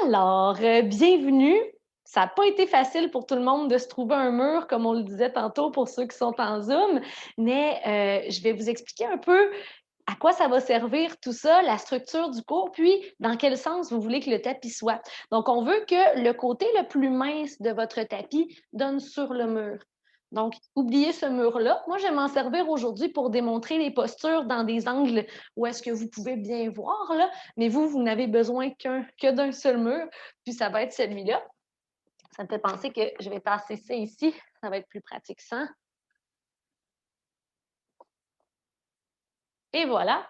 Alors, bienvenue. Ça n'a pas été facile pour tout le monde de se trouver un mur, comme on le disait tantôt pour ceux qui sont en Zoom, mais je vais vous expliquer un peu à quoi ça va servir tout ça, la structure du cours, puis dans quel sens vous voulez que le tapis soit. Donc, on veut que le côté le plus mince de votre tapis donne sur le mur. Donc, oubliez ce mur-là. Moi, je vais m'en servir aujourd'hui pour démontrer les postures dans des angles où est-ce que vous pouvez bien voir, là, mais vous n'avez besoin que d'un seul mur, puis ça va être celui-là. Ça me fait penser que je vais tasser ça ici. Ça va être plus pratique ça. Et voilà.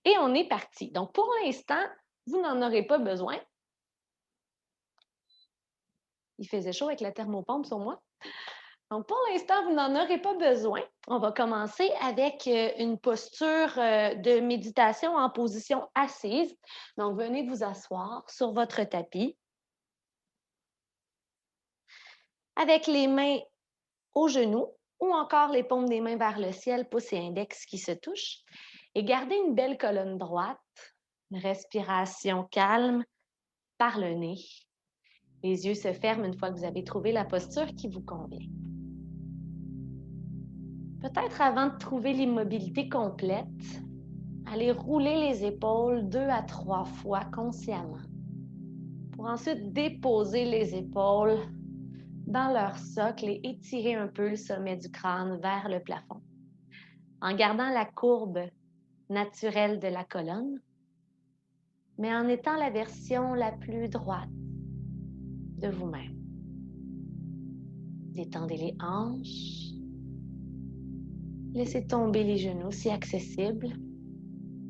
Et on est parti. Donc, pour l'instant, vous n'en aurez pas besoin. Il faisait chaud avec la thermopompe sur moi. Donc, pour l'instant, vous n'en aurez pas besoin. On va commencer avec une posture de méditation en position assise. Donc, venez vous asseoir sur votre tapis avec les mains aux genoux ou encore les paumes des mains vers le ciel, pouce et index qui se touchent. Et gardez une belle colonne droite, une respiration calme par le nez. Les yeux se ferment une fois que vous avez trouvé la posture qui vous convient. Peut-être avant de trouver l'immobilité complète, allez rouler les épaules 2 à 3 fois consciemment pour ensuite déposer les épaules dans leur socle et étirer un peu le sommet du crâne vers le plafond en gardant la courbe naturelle de la colonne, mais en étant la version la plus droite de vous-même. Détendez les hanches. Laissez tomber les genoux si accessible.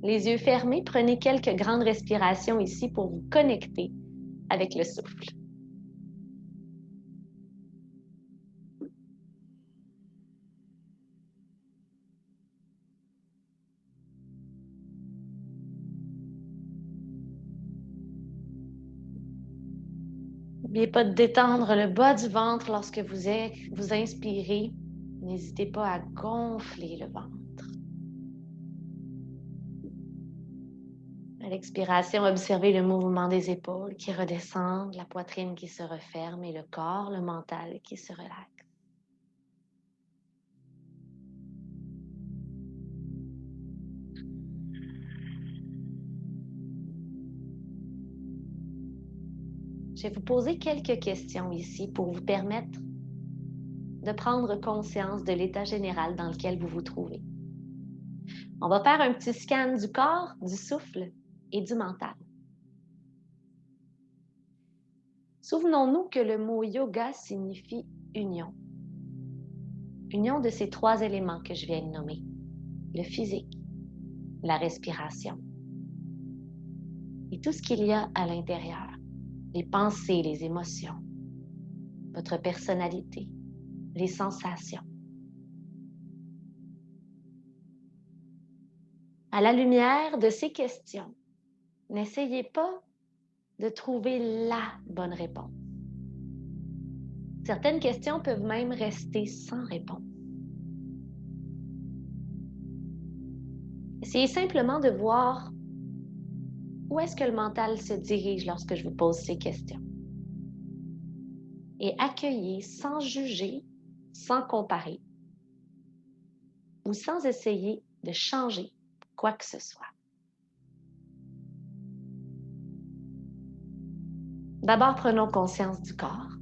Les yeux fermés, prenez quelques grandes respirations ici pour vous connecter avec le souffle. N'oubliez pas de détendre le bas du ventre lorsque vous inspirez. N'hésitez pas à gonfler le ventre. À l'expiration, observez le mouvement des épaules qui redescendent, la poitrine qui se referme et le corps, le mental qui se relaxe. Je vais vous poser quelques questions ici pour vous permettre de prendre conscience de l'état général dans lequel vous vous trouvez. On va faire un petit scan du corps, du souffle et du mental. Souvenons-nous que le mot yoga signifie union. Union de ces 3 éléments que je viens de nommer. Le physique, la respiration et tout ce qu'il y a à l'intérieur. Les pensées, les émotions, votre personnalité, les sensations. À la lumière de ces questions, n'essayez pas de trouver la bonne réponse. Certaines questions peuvent même rester sans réponse. Essayez simplement de voir où est-ce que le mental se dirige lorsque je vous pose ces questions. Et accueillez sans juger, sans comparer ou sans essayer de changer quoi que ce soit. D'abord, prenons conscience du corps.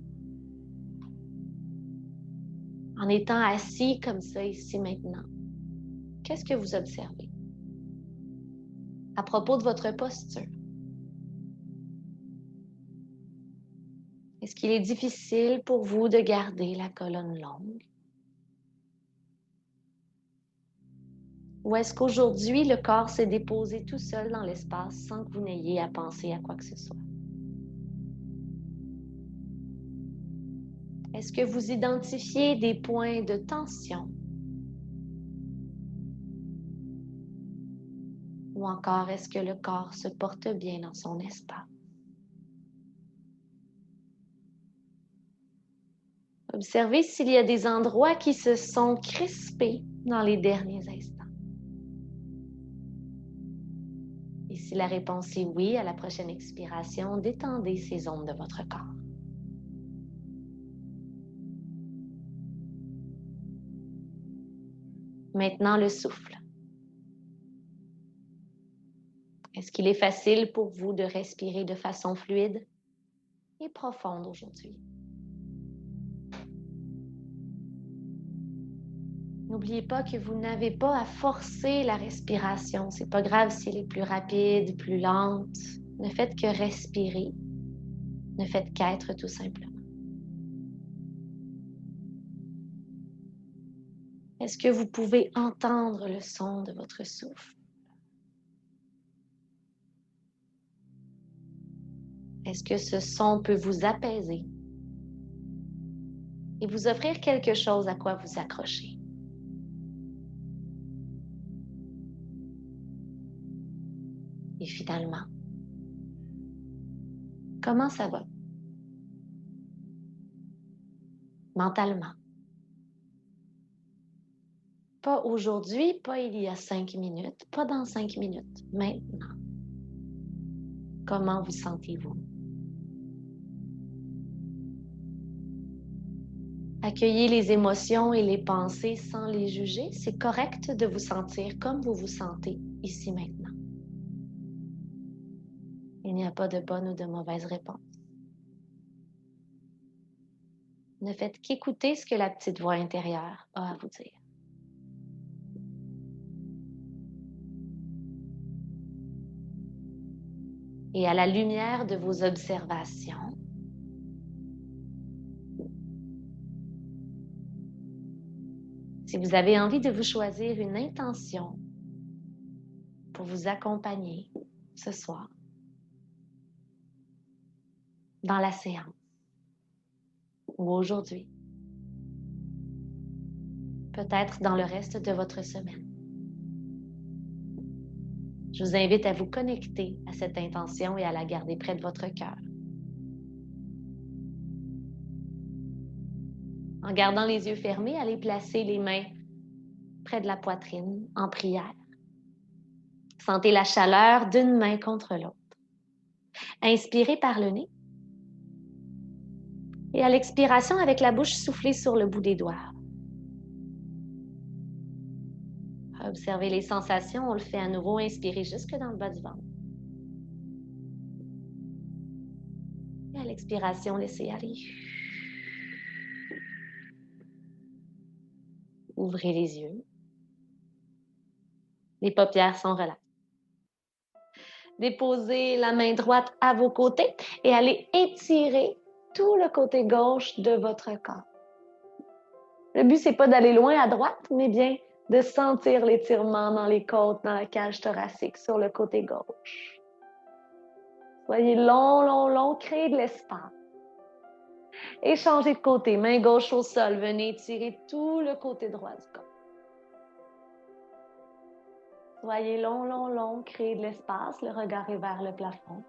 En étant assis comme ça ici maintenant, qu'est-ce que vous observez? À propos de votre posture, est-ce qu'il est difficile pour vous de garder la colonne longue? Ou est-ce qu'aujourd'hui, le corps s'est déposé tout seul dans l'espace sans que vous n'ayez à penser à quoi que ce soit? Est-ce que vous identifiez des points de tension? Ou encore, est-ce que le corps se porte bien dans son espace? Observez s'il y a des endroits qui se sont crispés dans les derniers instants. Et Si la réponse est oui, à la prochaine expiration, détendez ces zones de votre corps. Maintenant, le souffle. Est-ce qu'il est facile pour vous de respirer de façon fluide et profonde aujourd'hui? N'oubliez pas que vous n'avez pas à forcer la respiration. C'est pas grave si elle est plus rapide, plus lente. Ne faites que respirer. Ne faites qu'être tout simplement. Est-ce que vous pouvez entendre le son de votre souffle? Est-ce que ce son peut vous apaiser et vous offrir quelque chose à quoi vous accrocher? Et finalement, comment ça va? Mentalement. Pas aujourd'hui, pas il y a 5 minutes, pas dans 5 minutes, maintenant. Comment vous sentez-vous? Accueillez les émotions et les pensées sans les juger. C'est correct de vous sentir comme vous vous sentez ici maintenant. Il n'y a pas de bonne ou de mauvaise réponse. Ne faites qu'écouter ce que la petite voix intérieure a à vous dire. Et à la lumière de vos observations, si vous avez envie de vous choisir une intention pour vous accompagner ce soir dans la séance ou aujourd'hui, peut-être dans le reste de votre semaine, je vous invite à vous connecter à cette intention et à la garder près de votre cœur. En gardant les yeux fermés, allez placer les mains près de la poitrine en prière. Sentez la chaleur d'une main contre l'autre. Inspirez par le nez. Et à l'expiration, avec la bouche, soufflez sur le bout des doigts. Observez les sensations. On le fait à nouveau. Inspirez jusque dans le bas du ventre. Et à l'expiration, laissez aller. Ouvrez les yeux. Les paupières sont relaxées. Déposez la main droite à vos côtés et allez étirer tout le côté gauche de votre corps. Le but, c'est pas d'aller loin à droite, mais bien de sentir l'étirement dans les côtes, dans la cage thoracique, sur le côté gauche. Soyez long, long, long, créez de l'espace. Et changez de côté, main gauche au sol, venez étirer tout le côté droit du corps. Soyez long, long, long, créez de l'espace, le regard est vers le plafond.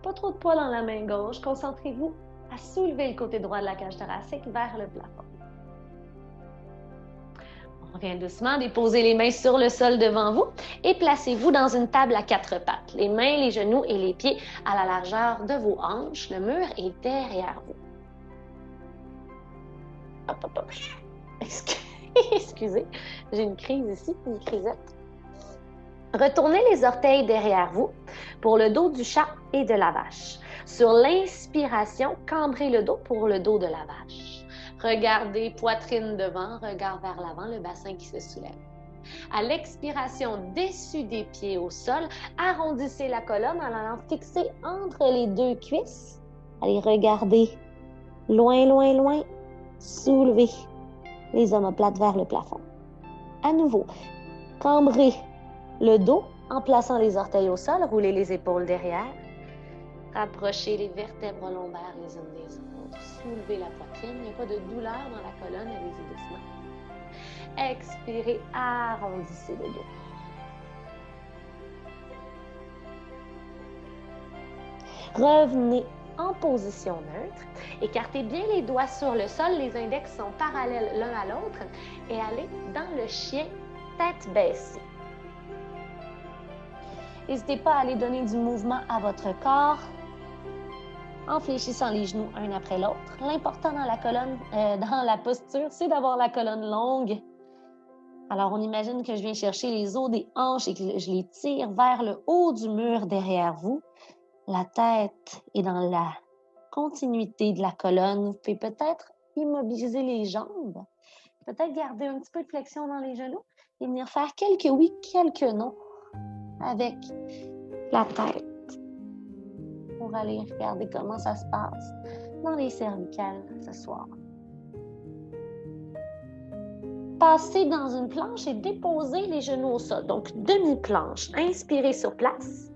Pas trop de poids dans la main gauche, concentrez-vous à soulever le côté droit de la cage thoracique vers le plafond. On revient doucement, déposez les mains sur le sol devant vous et placez-vous dans une table à 4 pattes. Les mains, les genoux et les pieds à la largeur de vos hanches. Le mur est derrière vous. Hop, hop, hop. Excusez, j'ai une crise ici, une crisette. Retournez les orteils derrière vous pour le dos du chat et de la vache. Sur l'inspiration, cambrez le dos pour le dos de la vache. Regardez poitrine devant, regard vers l'avant, le bassin qui se soulève. À l'expiration, dessus des pieds au sol, arrondissez la colonne en allant fixer entre les deux cuisses. Allez, regardez loin, loin, loin. Soulevez les omoplates vers le plafond. À nouveau, cambrez le dos en plaçant les orteils au sol, roulez les épaules derrière. Rapprochez les vertèbres lombaires les unes des autres. Soulevez la poitrine. Il n'y a pas de douleur dans la colonne, allez-y doucement. Expirez, arrondissez le dos. Revenez en position neutre. Écartez bien les doigts sur le sol. Les index sont parallèles l'un à l'autre. Et allez dans le chien tête baissée. N'hésitez pas à aller donner du mouvement à votre corps en fléchissant les genoux un après l'autre. L'important dans la posture, c'est d'avoir la colonne longue. Alors, on imagine que je viens chercher les os des hanches et que je les tire vers le haut du mur derrière vous. La tête est dans la continuité de la colonne. Vous pouvez peut-être immobiliser les jambes, peut-être garder un petit peu de flexion dans les genoux et venir faire quelques oui, quelques non avec la tête pour aller regarder comment ça se passe dans les cervicales ce soir. Passez dans une planche et déposez les genoux au sol. Donc, demi-planche. Inspirez sur place.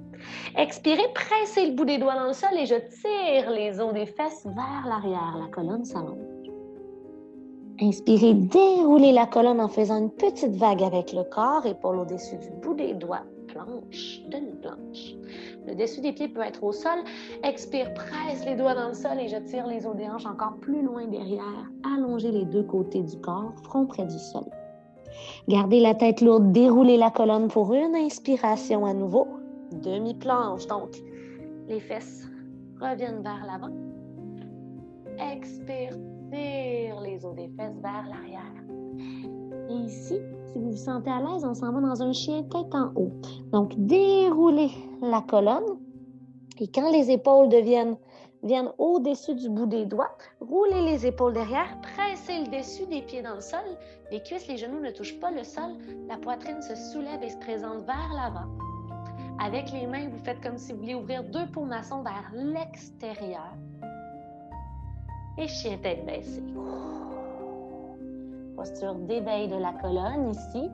Expirez, pressez le bout des doigts dans le sol et je tire les os des fesses vers l'arrière. La colonne s'allonge. Inspirez, déroulez la colonne en faisant une petite vague avec le corps, épaule au-dessus du bout des doigts. Planche, demi-planche. Le dessus des pieds peut être au sol. Expire, presse les doigts dans le sol et je tire les os des hanches encore plus loin derrière. Allongez les deux côtés du corps, front près du sol. Gardez la tête lourde, déroulez la colonne pour une inspiration à nouveau. Demi-planche, donc les fesses reviennent vers l'avant. Expire, tire les os des fesses vers l'arrière. Et ici, si vous vous sentez à l'aise, on s'en va dans un chien tête en haut. Donc, déroulez la colonne et quand les épaules viennent au-dessus du bout des doigts, roulez les épaules derrière, pressez le dessus des pieds dans le sol. Les cuisses, les genoux ne touchent pas le sol. La poitrine se soulève et se présente vers l'avant. Avec les mains, vous faites comme si vous vouliez ouvrir deux paumes maçons vers l'extérieur. Et chien tête baissée. Posture d'éveil de la colonne ici.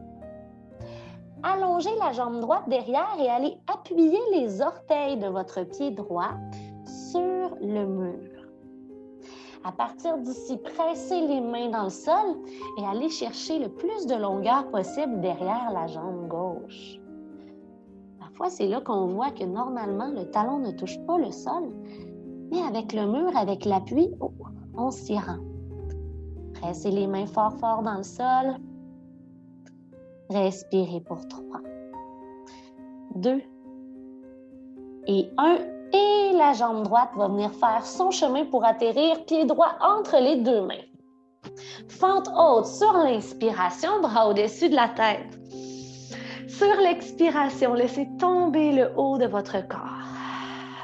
Allongez la jambe droite derrière et allez appuyer les orteils de votre pied droit sur le mur. À partir d'ici, pressez les mains dans le sol et allez chercher le plus de longueur possible derrière la jambe gauche. Parfois, c'est là qu'on voit que normalement, le talon ne touche pas le sol, mais avec le mur, avec l'appui, on s'y rend. Pressez les mains fort, fort dans le sol. Respirez pour 3, 2 et 1. Et la jambe droite va venir faire son chemin pour atterrir, pied droit entre les deux mains. Fente haute sur l'inspiration, bras au-dessus de la tête. Sur l'expiration, laissez tomber le haut de votre corps.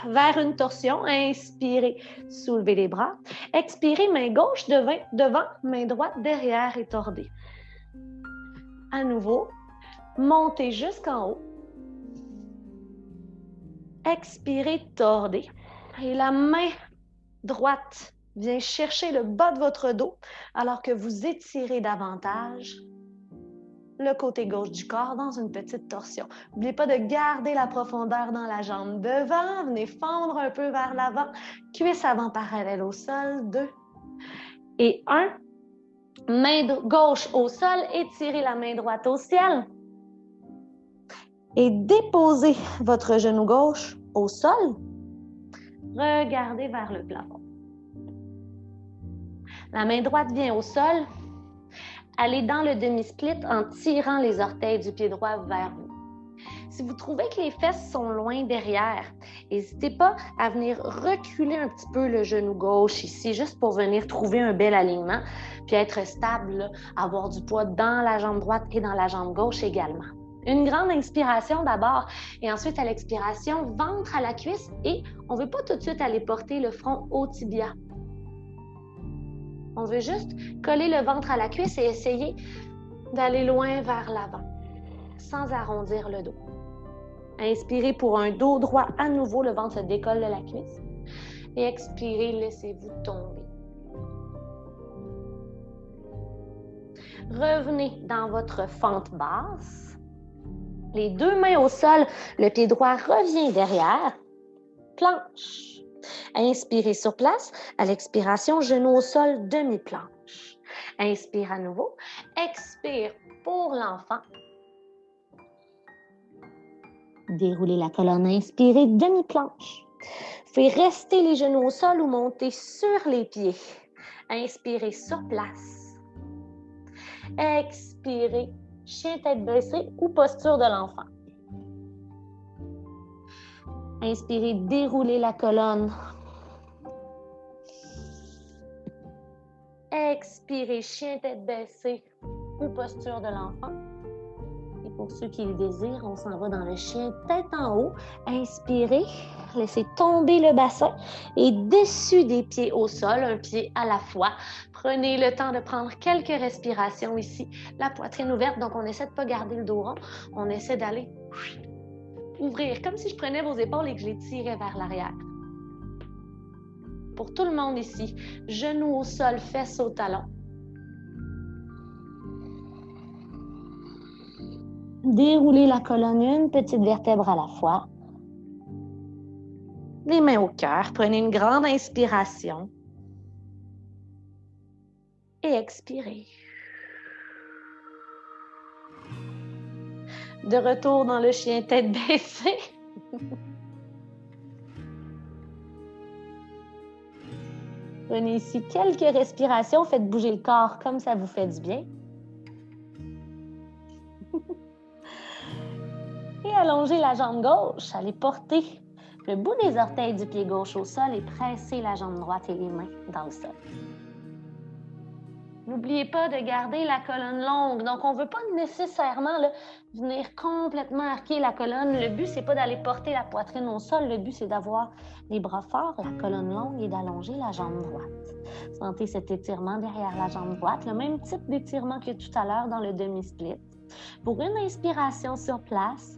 Vers une torsion, inspirez, soulevez les bras. Expirez, main gauche devant, main droite derrière et tordez. À nouveau, montez jusqu'en haut. Expirez, tordez. Et la main droite vient chercher le bas de votre dos alors que vous étirez davantage le côté gauche du corps dans une petite torsion. N'oubliez pas de garder la profondeur dans la jambe devant. Venez fendre un peu vers l'avant. Cuisse avant parallèle au sol. 2 et 1. Main gauche au sol. Étirez la main droite au ciel. Et déposez votre genou gauche au sol. Regardez vers le plafond. La main droite vient au sol. Allez dans le demi-split en tirant les orteils du pied droit vers vous. Si vous trouvez que les fesses sont loin derrière, n'hésitez pas à venir reculer un petit peu le genou gauche ici, juste pour venir trouver un bel alignement, puis être stable, là, avoir du poids dans la jambe droite et dans la jambe gauche également. Une grande inspiration d'abord et ensuite à l'expiration, ventre à la cuisse et on ne veut pas tout de suite aller porter le front au tibia. On veut juste coller le ventre à la cuisse et essayer d'aller loin vers l'avant, sans arrondir le dos. Inspirez pour un dos droit à nouveau, le ventre se décolle de la cuisse. Et expirez, laissez-vous tomber. Revenez dans votre fente basse. Les deux mains au sol, le pied droit revient derrière. Planche. Inspirez sur place. À l'expiration, genou au sol, demi-planche. Inspire à nouveau. Expire pour l'enfant. Déroulez la colonne. Inspirez, demi-planche. Faites rester les genoux au sol ou monter sur les pieds. Inspirez sur place. Expirez, chien tête baissée ou posture de l'enfant. Inspirez, déroulez la colonne. Expirez, chien tête baissée ou posture de l'enfant. Et pour ceux qui le désirent, on s'en va dans le chien tête en haut. Inspirez, laissez tomber le bassin et dessus des pieds au sol, un pied à la fois. Prenez le temps de prendre quelques respirations ici, la poitrine ouverte. Donc, on essaie de ne pas garder le dos rond. On essaie d'aller ouvrir, comme si je prenais vos épaules et que je les tirais vers l'arrière. Pour tout le monde ici, genoux au sol, fesses au talon. Déroulez la colonne, une petite vertèbre à la fois. Les mains au cœur. Prenez une grande inspiration. Et expirez. De retour dans le chien tête baissée. Prenez ici quelques respirations. Faites bouger le corps comme ça vous fait du bien. Et allongez la jambe gauche. Allez porter le bout des orteils du pied gauche au sol et pressez la jambe droite et les mains dans le sol. N'oubliez pas de garder la colonne longue. Donc, on ne veut pas nécessairement venir complètement arquer la colonne. Le but, ce n'est pas d'aller porter la poitrine au sol. Le but, c'est d'avoir les bras forts, la colonne longue et d'allonger la jambe droite. Sentez cet étirement derrière la jambe droite. Le même type d'étirement que tout à l'heure dans le demi-split. Pour une inspiration sur place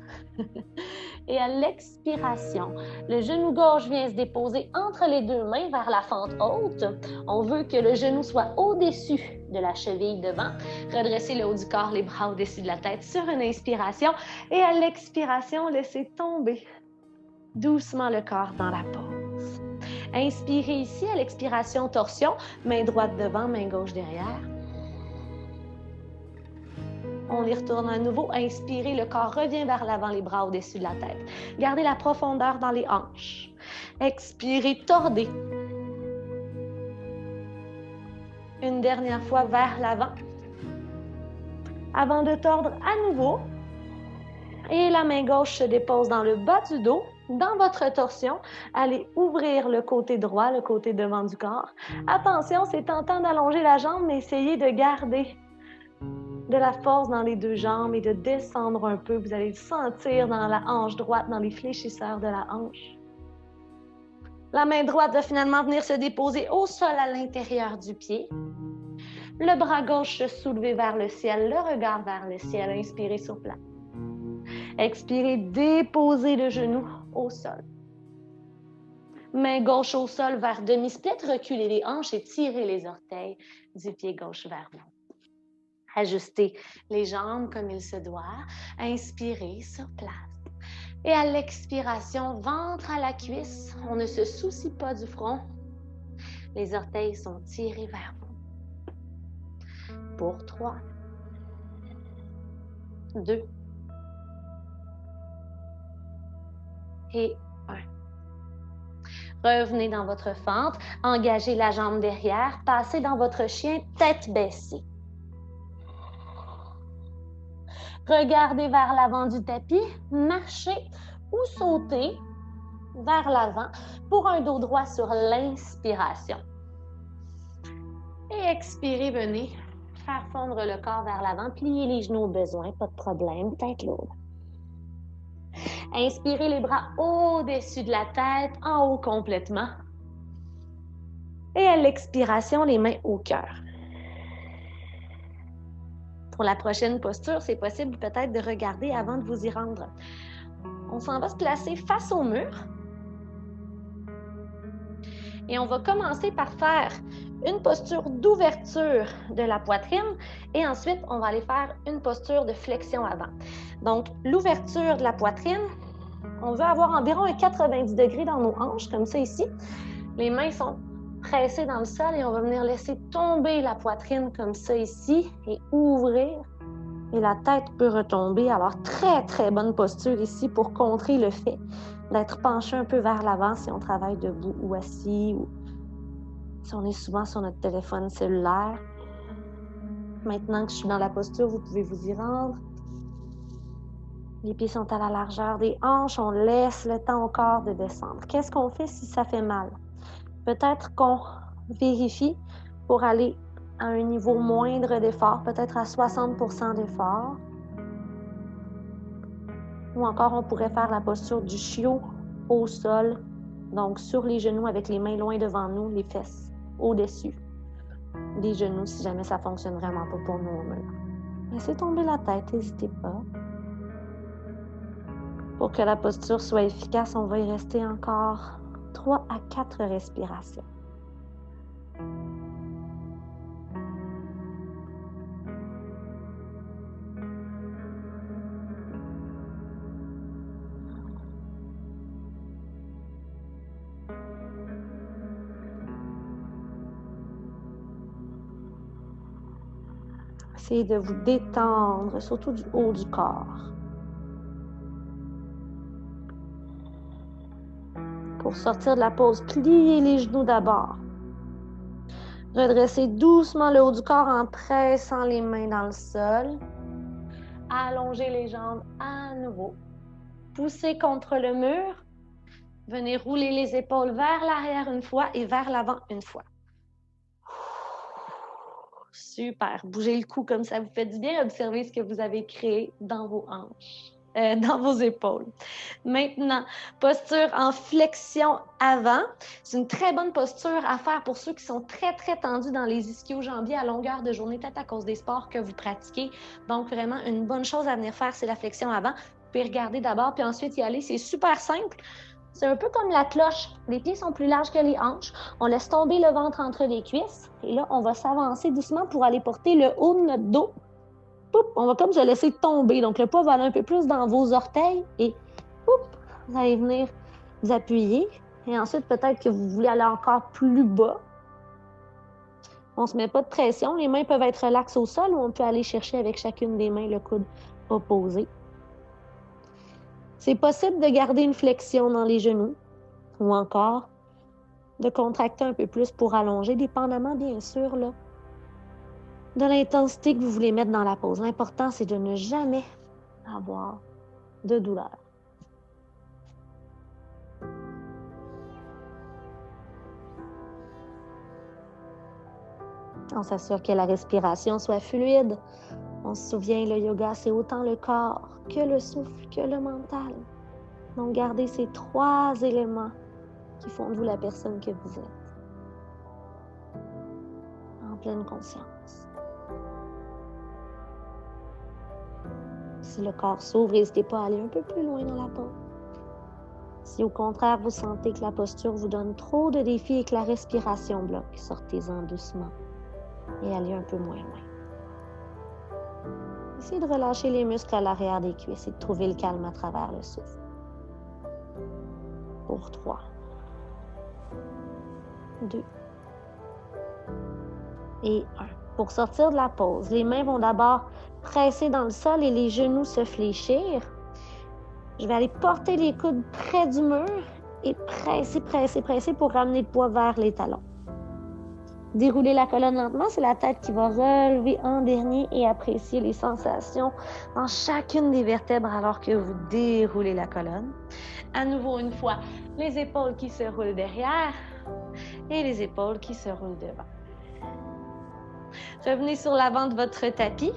et à l'expiration, le genou gauche vient se déposer entre les deux mains vers la fente haute. On veut que le genou soit au-dessus de la cheville devant. Redressez le haut du corps, les bras au-dessus de la tête sur une inspiration et à l'expiration, laissez tomber doucement le corps dans la pause. Inspirez ici à l'expiration, torsion, main droite devant, main gauche derrière. On y retourne à nouveau. Inspirez, le corps revient vers l'avant, les bras au-dessus de la tête. Gardez la profondeur dans les hanches. Expirez, tordez. Une dernière fois vers l'avant. Avant de tordre à nouveau. Et la main gauche se dépose dans le bas du dos. Dans votre torsion, allez ouvrir le côté droit, le côté devant du corps. Attention, c'est tentant d'allonger la jambe, mais essayez de garder de la force dans les deux jambes et de descendre un peu. Vous allez le sentir dans la hanche droite, dans les fléchisseurs de la hanche. La main droite va finalement venir se déposer au sol à l'intérieur du pied. Le bras gauche se soulever vers le ciel, le regard vers le ciel. Inspirez sur place. Expirez, déposez le genou au sol. Main gauche au sol vers demi-split, reculez les hanches et tirez les orteils du pied gauche vers vous. Ajustez les jambes comme il se doit. Inspirez sur place. Et à l'expiration, ventre à la cuisse. On ne se soucie pas du front. Les orteils sont tirés vers vous. Pour 3, 2 et 1. Revenez dans votre fente. Engagez la jambe derrière. Passez dans votre chien tête baissée. Regardez vers l'avant du tapis, marchez ou sautez vers l'avant pour un dos droit sur l'inspiration. Et expirez, venez faire fondre le corps vers l'avant, pliez les genoux au besoin, pas de problème, tête lourde. Inspirez les bras au-dessus de la tête, en haut complètement. Et à l'expiration, les mains au cœur. Pour la prochaine posture, c'est possible peut-être de regarder avant de vous y rendre. On s'en va se placer face au mur. Et on va commencer par faire une posture d'ouverture de la poitrine et ensuite, on va aller faire une posture de flexion avant. Donc, l'ouverture de la poitrine, on veut avoir environ un 90 degrés dans nos hanches, comme ça ici. Les mains sont pressées dans le sol et on va venir laisser tomber la poitrine comme ça ici et ouvrir. Et la tête peut retomber. Alors, très, très bonne posture ici pour contrer le fait d'être penché un peu vers l'avant si on travaille debout ou assis ou si on est souvent sur notre téléphone cellulaire. Maintenant que je suis dans la posture, vous pouvez vous y rendre. Les pieds sont à la largeur des hanches, on laisse le temps au corps de descendre. Qu'est-ce qu'on fait si ça fait mal? Peut-être qu'on vérifie pour aller à un niveau moindre d'effort, peut-être à 60% d'effort. Ou encore, on pourrait faire la posture du chiot au sol, donc sur les genoux avec les mains loin devant nous, les fesses au-dessus des genoux si jamais ça ne fonctionne vraiment pas pour nous au mur. Laissez tomber la tête, n'hésitez pas. Pour que la posture soit efficace, on va y rester encore 3 à 4 respirations. Essayez de vous détendre, surtout du haut du corps. Pour sortir de la pause, pliez les genoux d'abord. Redressez doucement le haut du corps en pressant les mains dans le sol. Allongez les jambes à nouveau. Poussez contre le mur. Venez rouler les épaules vers l'arrière une fois et vers l'avant une fois. Super. Bougez le cou comme ça vous fait du bien. Observez ce que vous avez créé dans vos hanches. Dans vos épaules. Maintenant, posture en flexion avant. C'est une très bonne posture à faire pour ceux qui sont très, très tendus dans les ischio-jambiers à longueur de journée, peut-être à cause des sports que vous pratiquez. Donc, vraiment, une bonne chose à venir faire, c'est la flexion avant. Vous pouvez regarder d'abord, puis ensuite y aller. C'est super simple. C'est un peu comme la cloche. Les pieds sont plus larges que les hanches. On laisse tomber le ventre entre les cuisses. Et là, on va s'avancer doucement pour aller porter le haut de notre dos. On va comme se laisser tomber. Donc, le poids va aller un peu plus dans vos orteils et vous allez venir vous appuyer. Et ensuite, peut-être que vous voulez aller encore plus bas. On ne se met pas de pression. Les mains peuvent être relaxes au sol ou on peut aller chercher avec chacune des mains le coude opposé. C'est possible de garder une flexion dans les genoux ou encore de contracter un peu plus pour allonger, dépendamment, bien sûr, là, de l'intensité que vous voulez mettre dans la pose. L'important, c'est de ne jamais avoir de douleur. On s'assure que la respiration soit fluide. On se souvient, le yoga, c'est autant le corps que le souffle, que le mental. Donc, gardez ces 3 éléments qui font de vous la personne que vous êtes. En pleine conscience. Si le corps s'ouvre, n'hésitez pas à aller un peu plus loin dans la pose. Si au contraire, vous sentez que la posture vous donne trop de défis et que la respiration bloque, sortez-en doucement et allez un peu moins loin. Essayez de relâcher les muscles à l'arrière des cuisses et de trouver le calme à travers le souffle. Pour 3, 2 et 1. Pour sortir de la pose, les mains vont d'abord presser dans le sol et les genoux se fléchir. Je vais aller porter les coudes près du mur et presser pour ramener le poids vers les talons. Déroulez la colonne lentement, c'est la tête qui va relever en dernier et apprécier les sensations dans chacune des vertèbres alors que vous déroulez la colonne. À nouveau, une fois, les épaules qui se roulent derrière et les épaules qui se roulent devant. Revenez sur l'avant de votre tapis.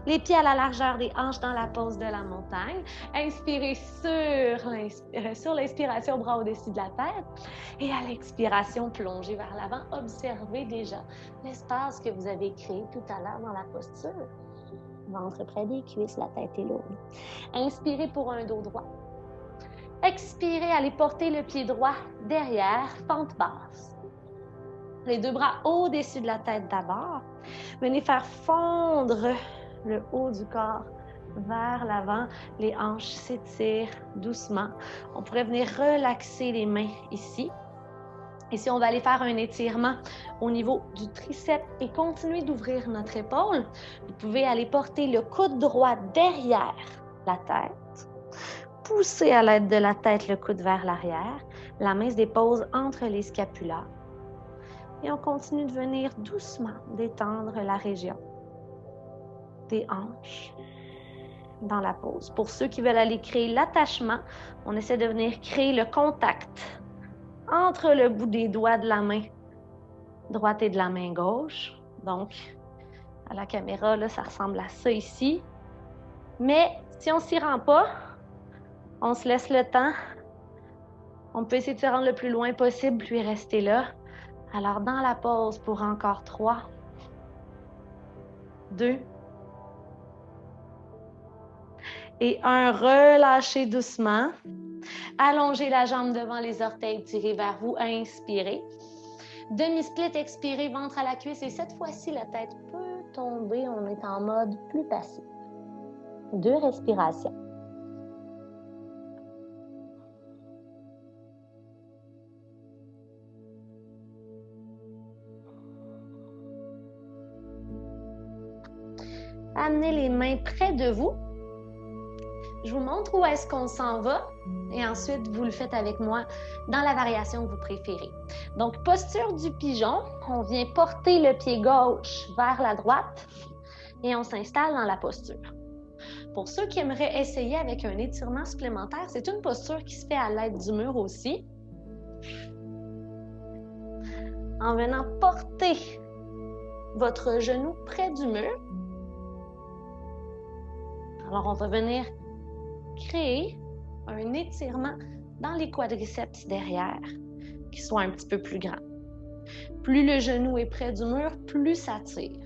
Les pieds à la largeur des hanches dans la pose de la montagne. Inspirez sur l'inspiration, bras au-dessus de la tête. Et à l'expiration, plongez vers l'avant. Observez déjà l'espace que vous avez créé tout à l'heure dans la posture. Ventre près des cuisses, la tête est lourde. Inspirez pour un dos droit. Expirez, allez porter le pied droit derrière, fente basse. Les 2 bras au-dessus de la tête d'abord. Venez faire fondre le haut du corps vers l'avant. Les hanches s'étirent doucement. On pourrait venir relaxer les mains ici. Ici, on va aller faire un étirement au niveau du triceps et continuer d'ouvrir notre épaule. Vous pouvez aller porter le coude droit derrière la tête. Pousser à l'aide de la tête le coude vers l'arrière. La main se dépose entre les scapulaires. Et on continue de venir doucement détendre la région des hanches, dans la pose. Pour ceux qui veulent aller créer l'attachement, on essaie de venir créer le contact entre le bout des doigts de la main droite et de la main gauche. Donc, à la caméra, là, ça ressemble à ça ici. Mais si on ne s'y rend pas, on se laisse le temps. On peut essayer de se rendre le plus loin possible, puis rester là. Alors, dans la pause, pour encore 3, 2, et 1, relâchez doucement. Allongez la jambe devant les orteils, tirez vers vous, inspirez. Demi-split, expirez, ventre à la cuisse. Et cette fois-ci, la tête peut tomber. On est en mode plus passif. 2 respirations. Amenez les mains près de vous. Je vous montre où est-ce qu'on s'en va et ensuite, vous le faites avec moi dans la variation que vous préférez. Donc, posture du pigeon. On vient porter le pied gauche vers la droite et on s'installe dans la posture. Pour ceux qui aimeraient essayer avec un étirement supplémentaire, c'est une posture qui se fait à l'aide du mur aussi. En venant porter votre genou près du mur. Alors, on va venir créer un étirement dans les quadriceps derrière, qui soit un petit peu plus grand. Plus le genou est près du mur, plus ça tire.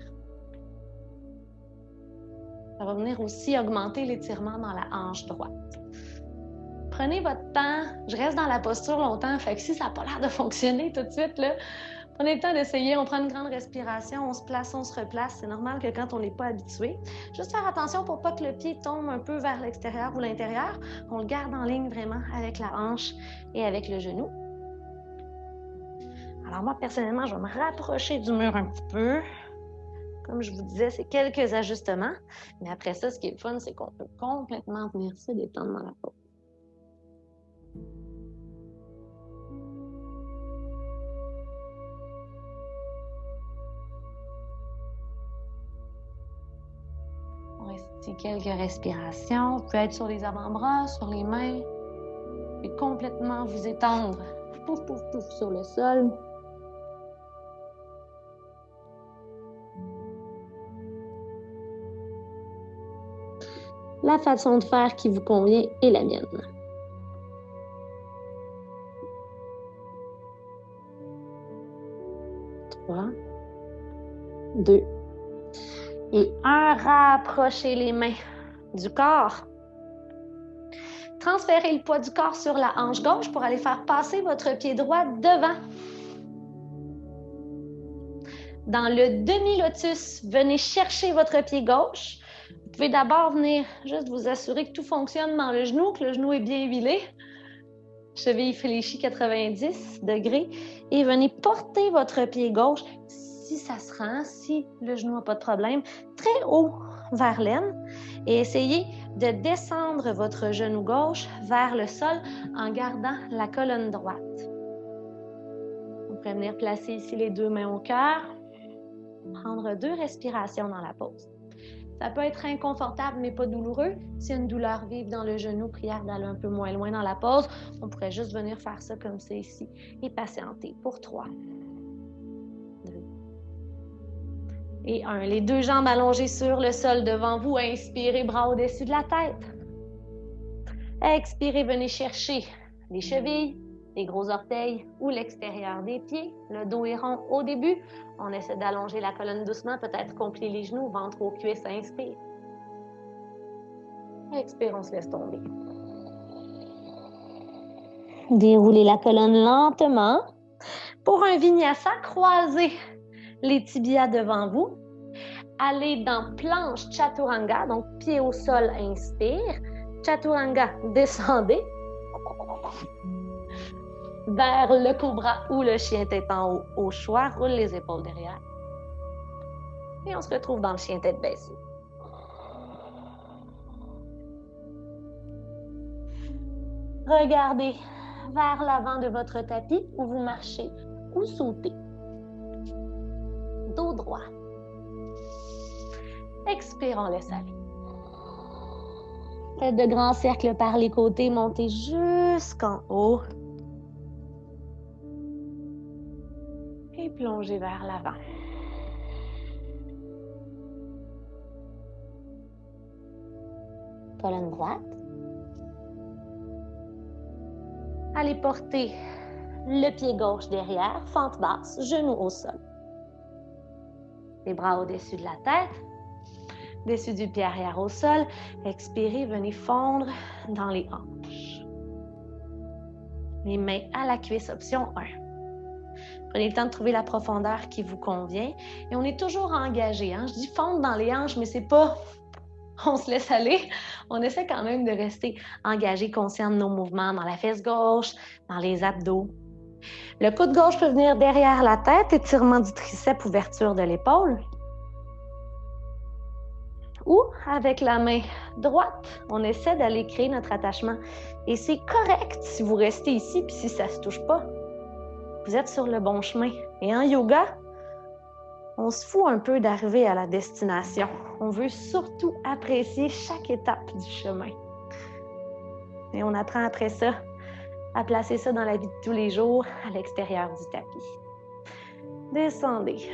Ça va venir aussi augmenter l'étirement dans la hanche droite. Prenez votre temps. Je reste dans la posture longtemps, fait que si ça n'a pas l'air de fonctionner tout de suite, là, prenez le temps d'essayer. On prend une grande respiration, on se place, on se replace. C'est normal que quand on n'est pas habitué, juste faire attention pour pas que le pied tombe un peu vers l'extérieur ou l'intérieur. On le garde en ligne vraiment avec la hanche et avec le genou. Alors moi, personnellement, je vais me rapprocher du mur un petit peu. Comme je vous disais, c'est quelques ajustements. Mais après ça, ce qui est le fun, c'est qu'on peut complètement venir se détendre dans la pose. Ici, quelques respirations. Vous pouvez être sur les avant-bras, sur les mains. Et complètement vous étendre. Pouf, pouf, pouf sur le sol. La façon de faire qui vous convient est la mienne. Trois, 2 et 1. Rapprochez les mains du corps. Transférez le poids du corps sur la hanche gauche pour aller faire passer votre pied droit devant. Dans le demi-lotus, venez chercher votre pied gauche. Vous pouvez d'abord venir juste vous assurer que tout fonctionne dans le genou, que le genou est bien huilé. Cheville fléchie 90 degrés. Et venez porter votre pied gauche, si ça se rend, si le genou n'a pas de problème, très haut vers l'aine. Et essayez de descendre votre genou gauche vers le sol en gardant la colonne droite. Vous pouvez venir placer ici les 2 mains au cœur. Prendre 2 respirations dans la pause. Ça peut être inconfortable, mais pas douloureux. S'il y a une douleur vive dans le genou, prière d'aller un peu moins loin dans la pause. On pourrait juste venir faire ça comme ça ici et patienter pour 3, 2 et 1. Les 2 jambes allongées sur le sol devant vous. Inspirez, bras au-dessus de la tête. Expirez, venez chercher les chevilles, les gros orteils ou l'extérieur des pieds. Le dos est rond au début. On essaie d'allonger la colonne doucement, peut-être qu'on plie les genoux, ventre aux cuisses, inspire. Expire, on se laisse tomber. Déroulez la colonne lentement. Pour un vinyasa, croisez les tibias devant vous. Allez dans planche chaturanga, donc pied au sol, inspire. Chaturanga, descendez. Vers le cobra ou le chien tête en haut, au choix, roule les épaules derrière. Et on se retrouve dans le chien tête baissée. Regardez vers l'avant de votre tapis où vous marchez ou sautez. Dos droit. Expire, on laisse aller. Faites de grands cercles par les côtés, montez jusqu'en haut. Et plongez vers l'avant. Colonne droite. Allez porter le pied gauche derrière, fente basse, genou au sol. Les bras au-dessus de la tête, dessus du pied arrière au sol. Expirez, venez fondre dans les hanches. Les mains à la cuisse, option 1. Prenez le temps de trouver la profondeur qui vous convient. Et on est toujours engagé. Hein? Je dis fondre dans les hanches, mais c'est pas on se laisse aller. On essaie quand même de rester engagé, conscient de nos mouvements dans la fesse gauche, dans les abdos. Le coude gauche peut venir derrière la tête, étirement du triceps, ouverture de l'épaule. Ou avec la main droite, on essaie d'aller créer notre attachement. Et c'est correct si vous restez ici, puis si ça ne se touche pas. Vous êtes sur le bon chemin. Et en yoga, on se fout un peu d'arriver à la destination. On veut surtout apprécier chaque étape du chemin. Et on apprend après ça à placer ça dans la vie de tous les jours à l'extérieur du tapis. Descendez,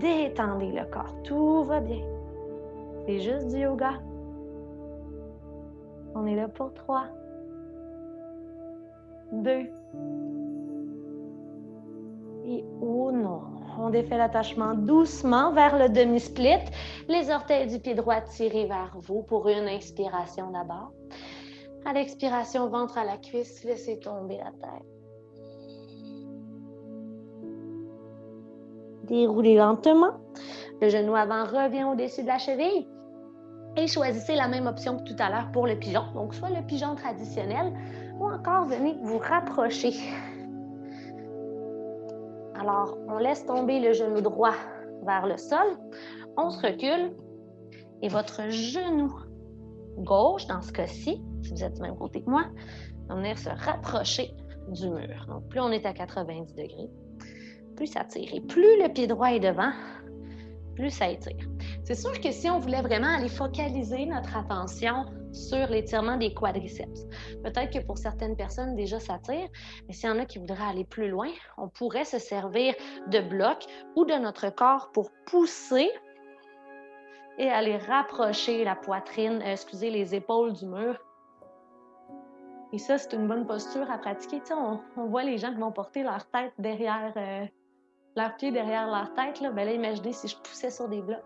détendez le corps, tout va bien. C'est juste du yoga. On est là pour 3, 2 et 1. On défait l'attachement doucement vers le demi-split. Les orteils du pied droit tirés vers vous pour une inspiration d'abord. À l'expiration, ventre à la cuisse, laissez tomber la tête. Déroulez lentement. Le genou avant revient au-dessus de la cheville. Et choisissez la même option que tout à l'heure pour le pigeon. Donc, soit le pigeon traditionnel ou encore venez vous rapprocher. Alors, on laisse tomber le genou droit vers le sol. On se recule. Et votre genou gauche, dans ce cas-ci, si vous êtes du même côté que moi, va venir se rapprocher du mur. Donc, plus on est à 90 degrés, plus ça tire. Et plus le pied droit est devant, plus ça étire. C'est sûr que si on voulait vraiment aller focaliser notre attention sur l'étirement des quadriceps, peut-être que pour certaines personnes, déjà, ça tire, mais s'il y en a qui voudraient aller plus loin, on pourrait se servir de blocs ou de notre corps pour pousser et aller rapprocher la poitrine, les épaules du mur. Et ça, c'est une bonne posture à pratiquer. Tu sais, on voit les gens qui vont porter leur tête derrière, leurs pieds derrière leur tête. Là, imaginez si je poussais sur des blocs.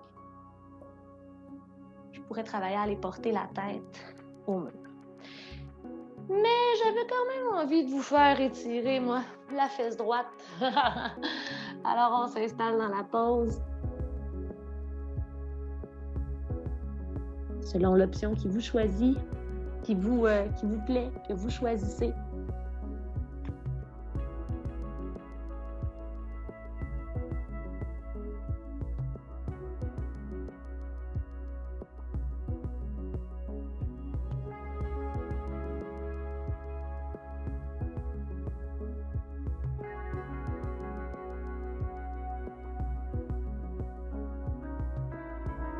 Je pourrais travailler à aller porter la tête au mur. Mais j'avais quand même envie de vous faire étirer, moi, la fesse droite. Alors, on s'installe dans la pose. Selon l'option qui vous choisit, qui vous plaît, que vous choisissez.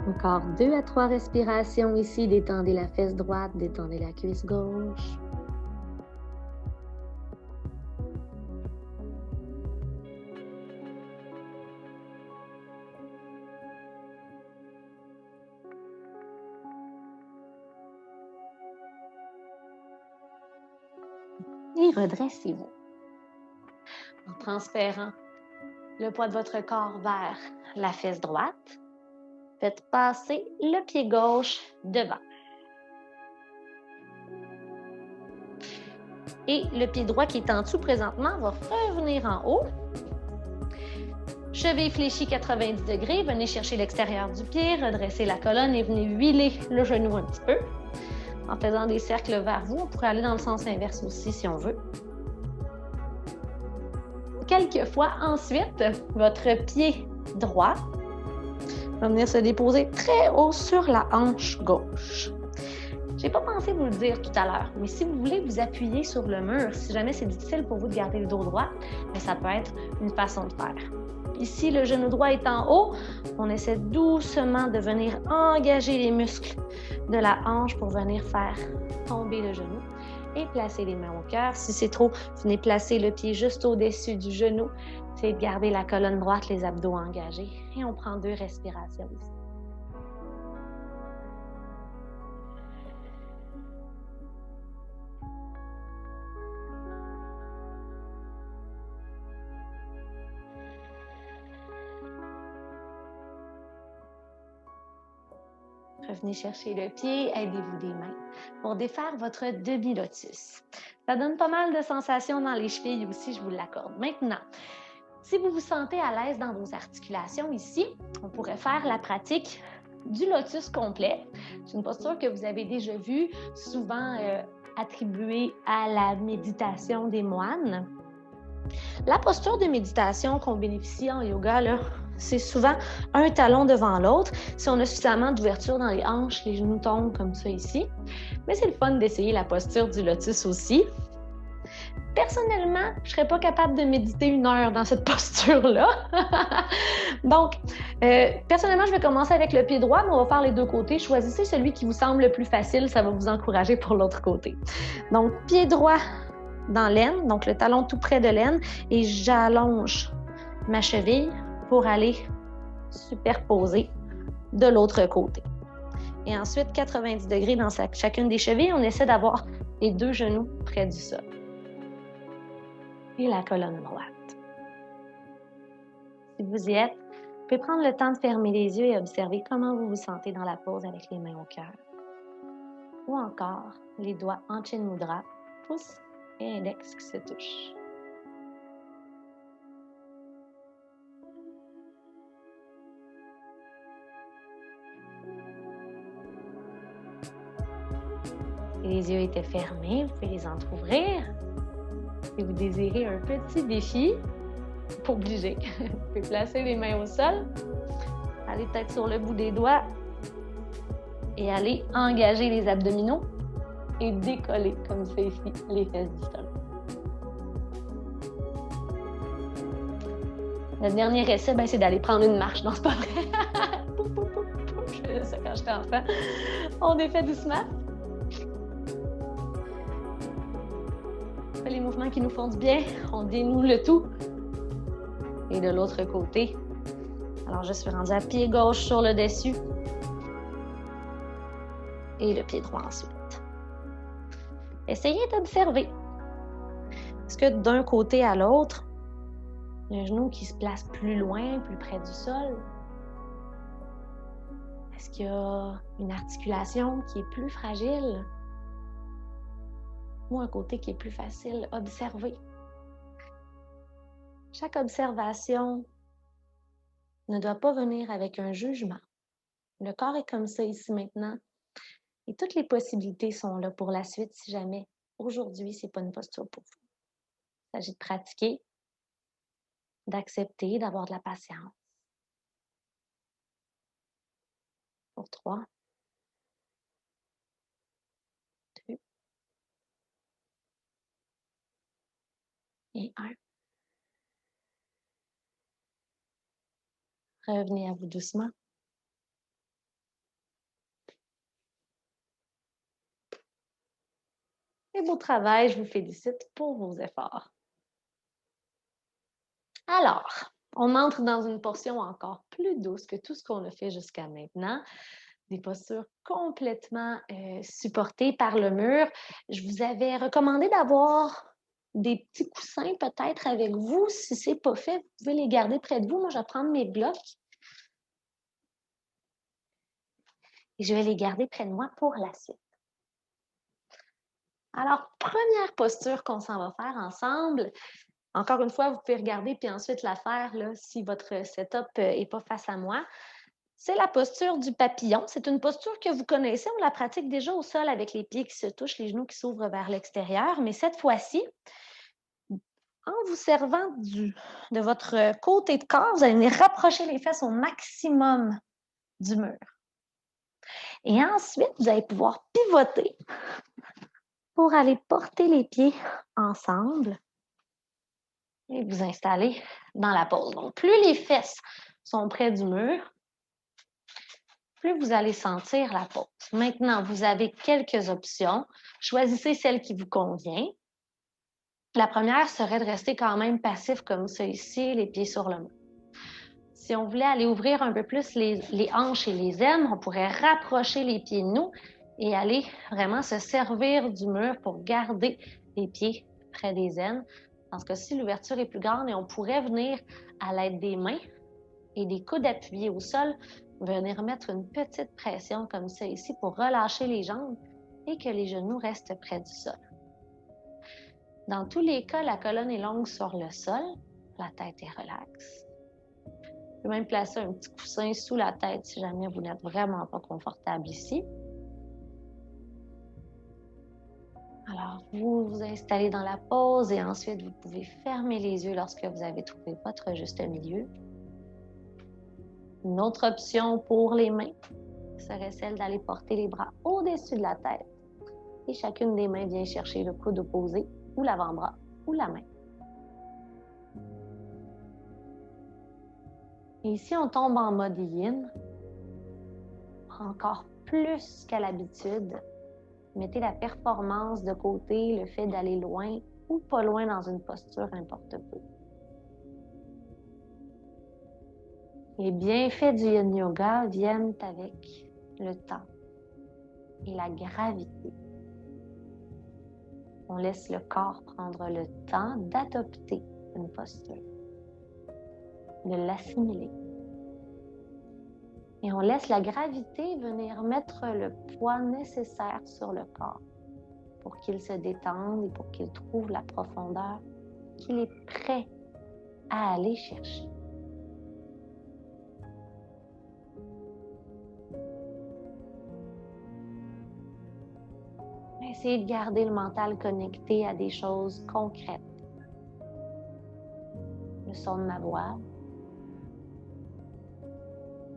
Encore 2 à 3 respirations ici. Détendez la fesse droite, détendez la cuisse gauche. Et redressez-vous. En transférant le poids de votre corps vers la fesse droite. Faites passer le pied gauche devant. Et le pied droit qui est en dessous présentement va revenir en haut. Cheville fléchie 90 degrés. Venez chercher l'extérieur du pied, redressez la colonne et venez huiler le genou un petit peu. En faisant des cercles vers vous, on pourrait aller dans le sens inverse aussi si on veut. Quelquefois, ensuite, votre pied droit va venir se déposer très haut sur la hanche gauche. Je n'ai pas pensé vous le dire tout à l'heure, mais si vous voulez vous appuyer sur le mur, si jamais c'est difficile pour vous de garder le dos droit, bien, ça peut être une façon de faire. Ici, le genou droit est en haut. On essaie doucement de venir engager les muscles de la hanche pour venir faire tomber le genou et placer les mains au cœur. Si c'est trop, venez placer le pied juste au-dessus du genou. C'est de garder la colonne droite, les abdos engagés. Et on prend 2 respirations ici. Revenez chercher le pied, aidez-vous des mains pour défaire votre demi-lotus. Ça donne pas mal de sensations dans les chevilles aussi, je vous l'accorde. Maintenant, si vous vous sentez à l'aise dans vos articulations ici, on pourrait faire la pratique du lotus complet. C'est une posture que vous avez déjà vue, souvent attribuée à la méditation des moines. La posture de méditation qu'on bénéficie en yoga, là, c'est souvent un talon devant l'autre. Si on a suffisamment d'ouverture dans les hanches, les genoux tombent comme ça ici. Mais c'est le fun d'essayer la posture du lotus aussi. Personnellement, je ne serais pas capable de méditer 1 heure dans cette posture-là. Donc, personnellement, je vais commencer avec le pied droit, mais on va faire les 2 côtés. Choisissez celui qui vous semble le plus facile, ça va vous encourager pour l'autre côté. Donc, pied droit dans l'aine, donc le talon tout près de l'aine, et j'allonge ma cheville pour aller superposer de l'autre côté. Et ensuite, 90 degrés dans chacune des chevilles, on essaie d'avoir les 2 genoux près du sol. Et la colonne droite. Si vous y êtes, vous pouvez prendre le temps de fermer les yeux et observer comment vous vous sentez dans la pose avec les mains au cœur. Ou encore, les doigts en Chin Mudra, pouce et index qui se touchent. Si les yeux étaient fermés, vous pouvez les entrouvrir. Si vous désirez un petit défi, pas obligé. Vous pouvez placer les mains au sol, aller peut-être sur le bout des doigts et aller engager les abdominaux et décoller comme ça ici les fesses du sol. Le dernier essai, c'est d'aller prendre une marche. Non, c'est pas vrai. Je faisais ça quand j'étais enfant. On défait doucement. Les mouvements qui nous font du bien, on dénoue le tout. Et de l'autre côté, alors je suis rendue à pied gauche sur le dessus et le pied droit ensuite. Essayez d'observer. Est-ce que d'un côté à l'autre, il y a un genou qui se place plus loin, plus près du sol? Est-ce qu'il y a une articulation qui est plus fragile? Ou un côté qui est plus facile? Observez. Chaque observation ne doit pas venir avec un jugement. Le corps est comme ça ici maintenant. Et toutes les possibilités sont là pour la suite si jamais aujourd'hui, ce n'est pas une posture pour vous. Il s'agit de pratiquer, d'accepter, d'avoir de la patience. Pour 3, 2 et 1. Revenez à vous doucement. Et beau travail, je vous félicite pour vos efforts. Alors, on entre dans une portion encore plus douce que tout ce qu'on a fait jusqu'à maintenant. Des postures complètement supportées par le mur. Je vous avais recommandé d'avoir des petits coussins peut-être avec vous. Si ce n'est pas fait, vous pouvez les garder près de vous. Moi, je vais prendre mes blocs et je vais les garder près de moi pour la suite. Alors, première posture qu'on s'en va faire ensemble. Encore une fois, vous pouvez regarder puis ensuite la faire là, si votre setup n'est pas face à moi. C'est la posture du papillon. C'est une posture que vous connaissez. On la pratique déjà au sol avec les pieds qui se touchent, les genoux qui s'ouvrent vers l'extérieur. Mais cette fois-ci, en vous servant de votre côté de corps, vous allez venir rapprocher les fesses au maximum du mur. Et ensuite, vous allez pouvoir pivoter pour aller porter les pieds ensemble et vous installer dans la pose. Donc, plus les fesses sont près du mur, plus vous allez sentir la pause. Maintenant, vous avez quelques options. Choisissez celle qui vous convient. La première serait de rester quand même passif comme ça ici, les pieds sur le mur. Si on voulait aller ouvrir un peu plus les hanches et les aines, on pourrait rapprocher les pieds de nous et aller vraiment se servir du mur pour garder les pieds près des aines. Dans ce cas-ci, l'ouverture est plus grande et on pourrait venir à l'aide des mains et des coudes appuyés au sol, venir mettre une petite pression comme ça ici pour relâcher les jambes et que les genoux restent près du sol. Dans tous les cas, la colonne est longue sur le sol, la tête est relaxe. Vous pouvez même placer un petit coussin sous la tête si jamais vous n'êtes vraiment pas confortable ici. Alors, vous vous installez dans la pose et ensuite vous pouvez fermer les yeux lorsque vous avez trouvé votre juste milieu. Une autre option pour les mains serait celle d'aller porter les bras au-dessus de la tête et chacune des mains vient chercher le coude opposé ou l'avant-bras ou la main. Et ici, on tombe en mode yin. Encore plus qu'à l'habitude, mettez la performance de côté, le fait d'aller loin ou pas loin dans une posture importe peu. Les bienfaits du yin yoga viennent avec le temps et la gravité. On laisse le corps prendre le temps d'adopter une posture, de l'assimiler. Et on laisse la gravité venir mettre le poids nécessaire sur le corps pour qu'il se détende et pour qu'il trouve la profondeur qu'il est prêt à aller chercher. Essayez de garder le mental connecté à des choses concrètes. Le son de ma voix,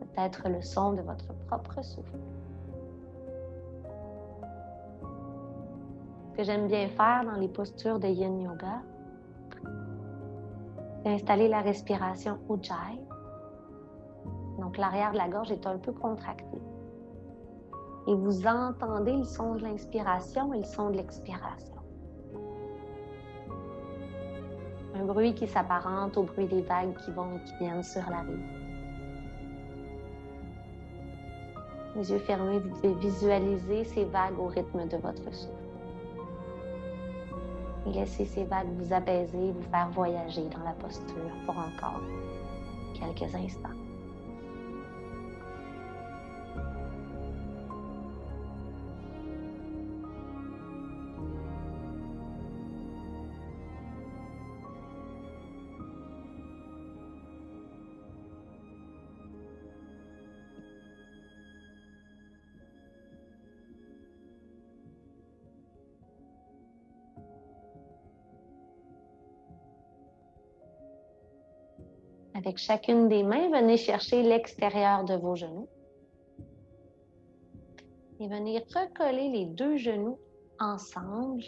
peut-être le son de votre propre souffle. Ce que j'aime bien faire dans les postures de Yin Yoga, c'est installer la respiration Ujjayi. Donc l'arrière de la gorge est un peu contracté. Et vous entendez le son de l'inspiration et le son de l'expiration. Un bruit qui s'apparente au bruit des vagues qui vont et qui viennent sur la rive. Les yeux fermés, vous pouvez visualiser ces vagues au rythme de votre souffle. Et laissez ces vagues vous apaiser, vous faire voyager dans la posture pour encore quelques instants. Avec chacune des mains, venez chercher l'extérieur de vos genoux. Et venez recoller les deux genoux ensemble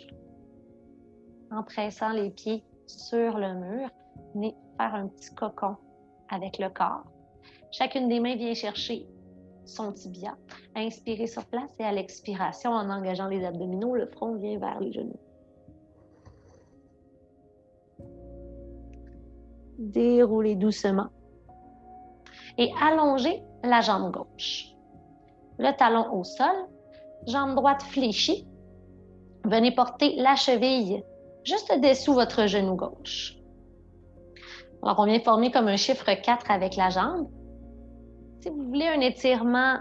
en pressant les pieds sur le mur. Venez faire un petit cocon avec le corps. Chacune des mains vient chercher son tibia. Inspirez sur place et à l'expiration, en engageant les abdominaux, le front vient vers les genoux. Déroulez doucement. Et allongez la jambe gauche. Le talon au sol, jambe droite fléchie. Venez porter la cheville juste dessous votre genou gauche. Alors, on vient former comme un chiffre 4 avec la jambe. Si vous voulez un étirement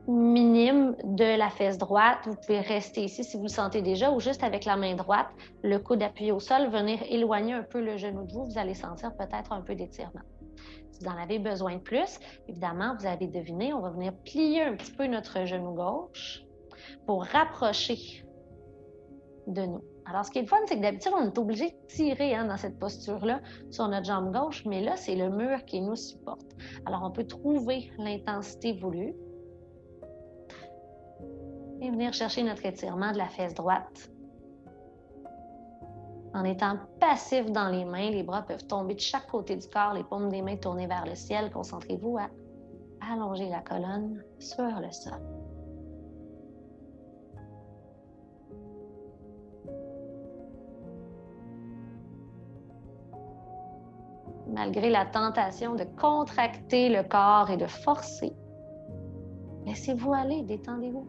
minime de la fesse droite, vous pouvez rester ici si vous le sentez déjà ou juste avec la main droite, le coude appuyé au sol, venir éloigner un peu le genou de vous. Vous allez sentir peut-être un peu d'étirement. Si vous en avez besoin de plus, évidemment, vous avez deviné, on va venir plier un petit peu notre genou gauche pour rapprocher de nous. Alors, ce qui est le fun, c'est que d'habitude, on est obligé de tirer dans cette posture-là sur notre jambe gauche, mais là, c'est le mur qui nous supporte. Alors, on peut trouver l'intensité voulue et venir chercher notre étirement de la fesse droite. En étant passif dans les mains, les bras peuvent tomber de chaque côté du corps, les paumes des mains tournées vers le ciel. Concentrez-vous à allongez la colonne sur le sol. Malgré la tentation de contracter le corps et de forcer, laissez-vous aller, détendez-vous.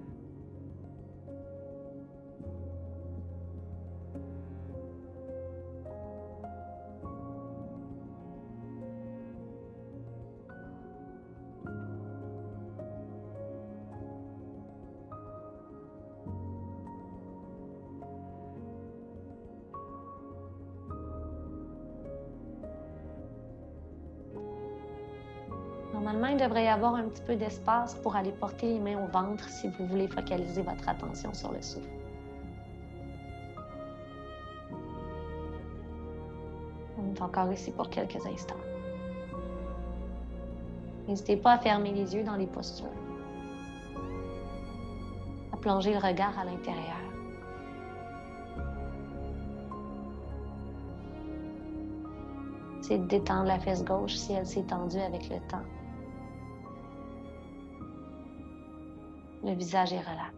Normalement, il devrait y avoir un petit peu d'espace pour aller porter les mains au ventre si vous voulez focaliser votre attention sur le souffle. On est encore ici pour quelques instants. N'hésitez pas à fermer les yeux dans les postures, à plonger le regard à l'intérieur. C'est de détendre la fesse gauche si elle s'est tendue avec le temps. Le visage est relax.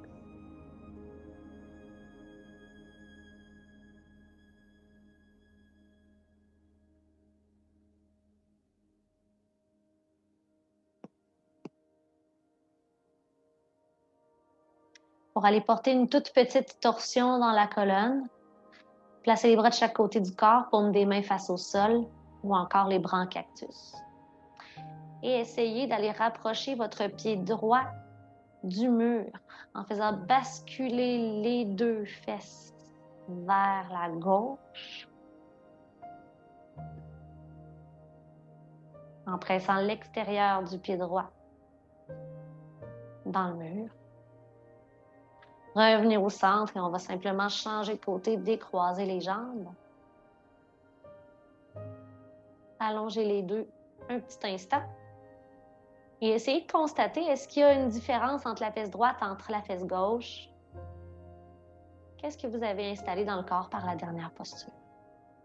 Pour aller porter une toute petite torsion dans la colonne, placez les bras de chaque côté du corps, paume des mains face au sol ou encore les bras en cactus. Et essayez d'aller rapprocher votre pied droit du mur en faisant basculer les deux fesses vers la gauche, en pressant l'extérieur du pied droit dans le mur. Revenir au centre et on va simplement changer de côté, décroiser les jambes. Allongez les deux un petit instant. Et essayez de constater, est-ce qu'il y a une différence entre la fesse droite et entre la fesse gauche? Qu'est-ce que vous avez installé dans le corps par la dernière posture?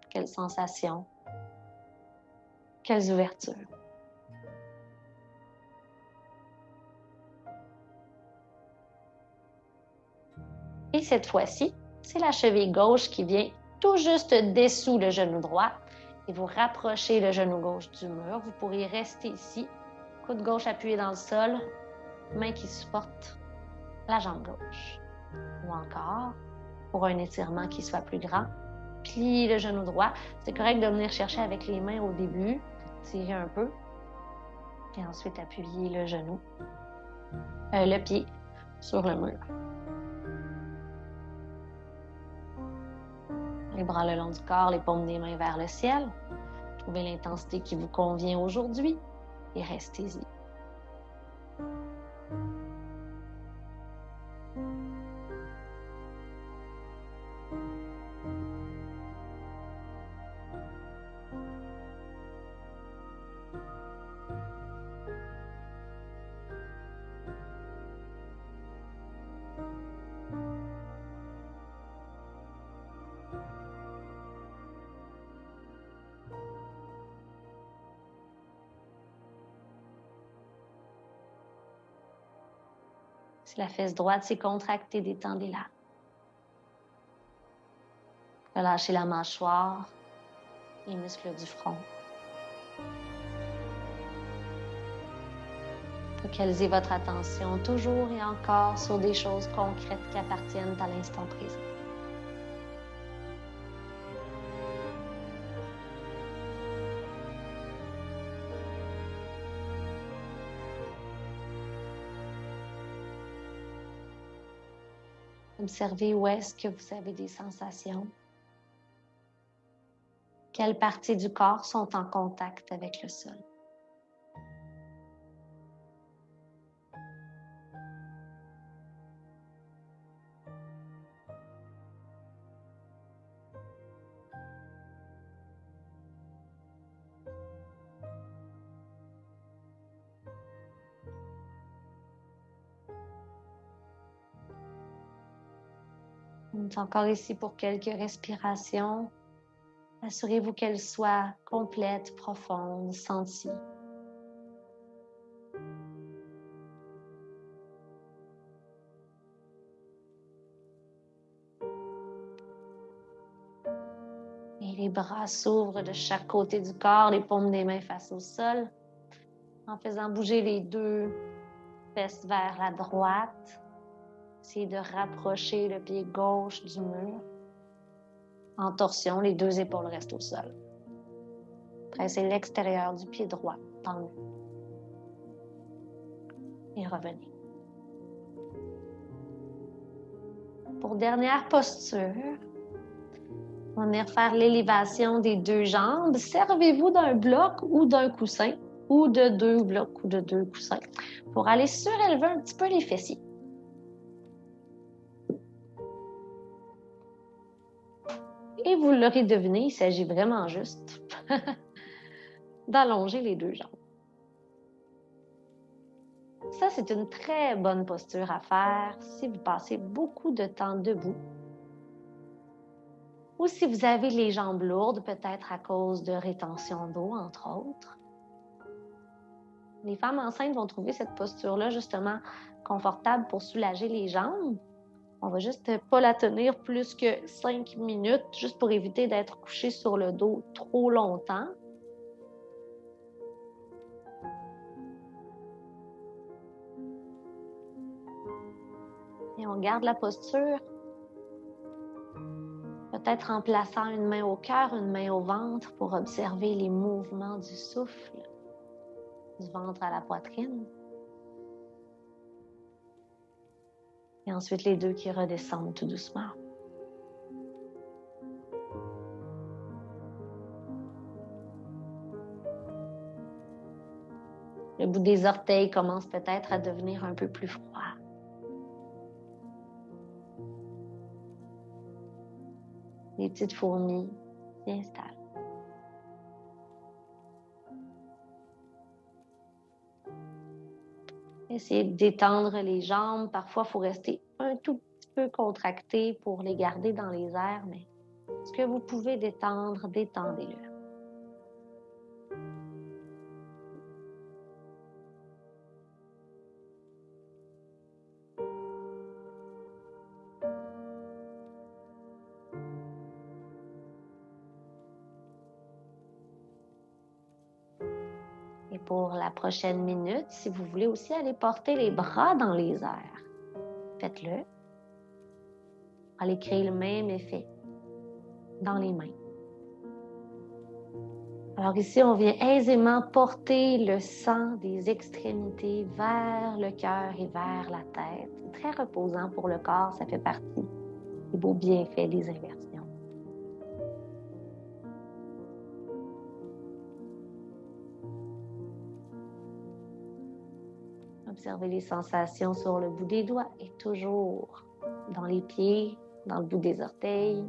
Quelles sensations? Quelles ouvertures? Et cette fois-ci, c'est la cheville gauche qui vient tout juste dessous le genou droit et vous rapprochez le genou gauche du mur. Vous pourriez rester ici, coude gauche appuyé dans le sol, main qui supporte la jambe gauche. Ou encore, pour un étirement qui soit plus grand, pliez le genou droit. C'est correct de venir chercher avec les mains au début, tirer un peu, et ensuite appuyer le genou, le pied sur le mur. Les bras le long du corps, les paumes des mains vers le ciel. Trouvez l'intensité qui vous convient aujourd'hui et restez-y. Si la fesse droite s'est contractée, détendez-la. Relâchez la mâchoire, les muscles du front. Focalisez votre attention toujours et encore sur des choses concrètes qui appartiennent à l'instant présent. Observez où est-ce que vous avez des sensations. Quelles parties du corps sont en contact avec le sol. On est encore ici pour quelques respirations. Assurez-vous qu'elles soient complètes, profondes, senties. Les bras s'ouvrent de chaque côté du corps, les paumes des mains face au sol, en faisant bouger les deux fesses vers la droite. Essayez de rapprocher le pied gauche du mur. En torsion, les deux épaules restent au sol. Pressez l'extérieur du pied droit dans le mur. Et revenez. Pour dernière posture, on va venir faire l'élévation des deux jambes. Servez-vous d'un bloc ou d'un coussin, ou de deux blocs ou de deux coussins, pour aller surélever un petit peu les fessiers. Et vous l'aurez deviné, il s'agit vraiment juste d'allonger les deux jambes. Ça, c'est une très bonne posture à faire si vous passez beaucoup de temps debout. Ou si vous avez les jambes lourdes, peut-être à cause de rétention d'eau, entre autres. Les femmes enceintes vont trouver cette posture-là justement confortable pour soulager les jambes. On va juste pas la tenir plus que 5 minutes, juste pour éviter d'être couché sur le dos trop longtemps. Et on garde la posture, peut-être en plaçant une main au cœur, une main au ventre pour observer les mouvements du souffle, du ventre à la poitrine. Et ensuite, les deux qui redescendent tout doucement. Le bout des orteils commence peut-être à devenir un peu plus froid. Les petites fourmis s'y installent. Essayez de détendre les jambes. Parfois, il faut rester un tout petit peu contracté pour les garder dans les airs, mais ce que vous pouvez détendre, détendez-le. Et pour la prochaine minute, si vous voulez aussi aller porter les bras dans les airs, faites-le. Allez créer le même effet dans les mains. Alors ici, on vient aisément porter le sang des extrémités vers le cœur et vers la tête. C'est très reposant pour le corps, ça fait partie des beaux bienfaits des inversions. Observez les sensations sur le bout des doigts et toujours dans les pieds, dans le bout des orteils.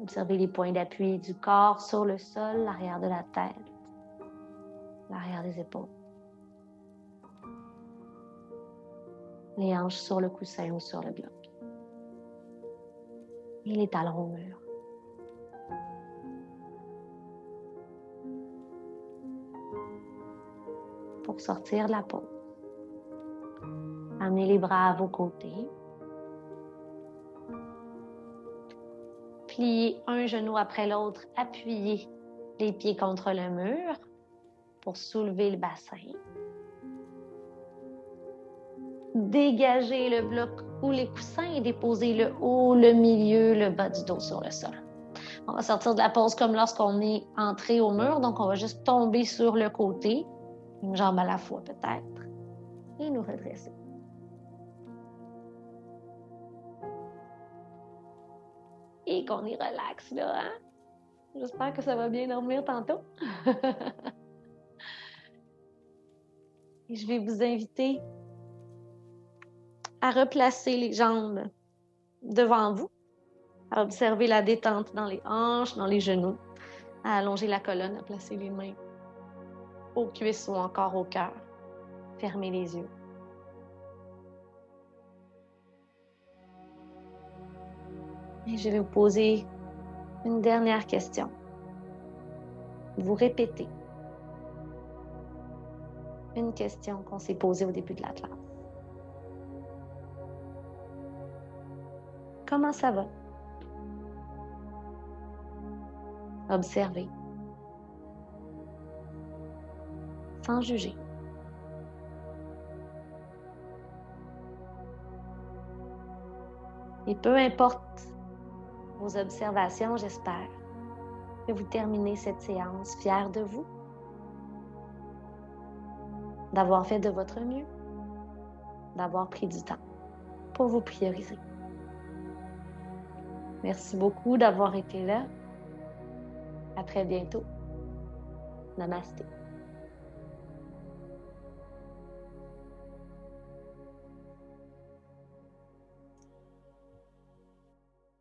Observez les points d'appui du corps sur le sol, l'arrière de la tête, l'arrière des épaules. Les hanches sur le coussin ou sur le bloc. Et les talons au mur. Pour sortir de la pause, amenez les bras à vos côtés. Pliez un genou après l'autre, appuyez les pieds contre le mur pour soulever le bassin. Dégagez le bloc ou les coussins et déposez le haut, le milieu, le bas du dos sur le sol. On va sortir de la pause comme lorsqu'on est entré au mur, donc on va juste tomber sur le côté, une jambe à la fois peut-être, et nous redresser. Et qu'on y relaxe là, hein? J'espère que ça va bien dormir tantôt. Et je vais vous inviter à replacer les jambes devant vous, à observer la détente dans les hanches, dans les genoux, à allonger la colonne, à placer les mains aux cuisses ou encore au cœur. Fermez les yeux. Et je vais vous poser une dernière question. Vous répétez une question qu'on s'est posée au début de la classe. Comment ça va? Observez, sans juger. Et peu importe vos observations, j'espère que vous terminez cette séance fiers de vous, d'avoir fait de votre mieux, d'avoir pris du temps pour vous prioriser. Merci beaucoup d'avoir été là. À très bientôt. Namasté.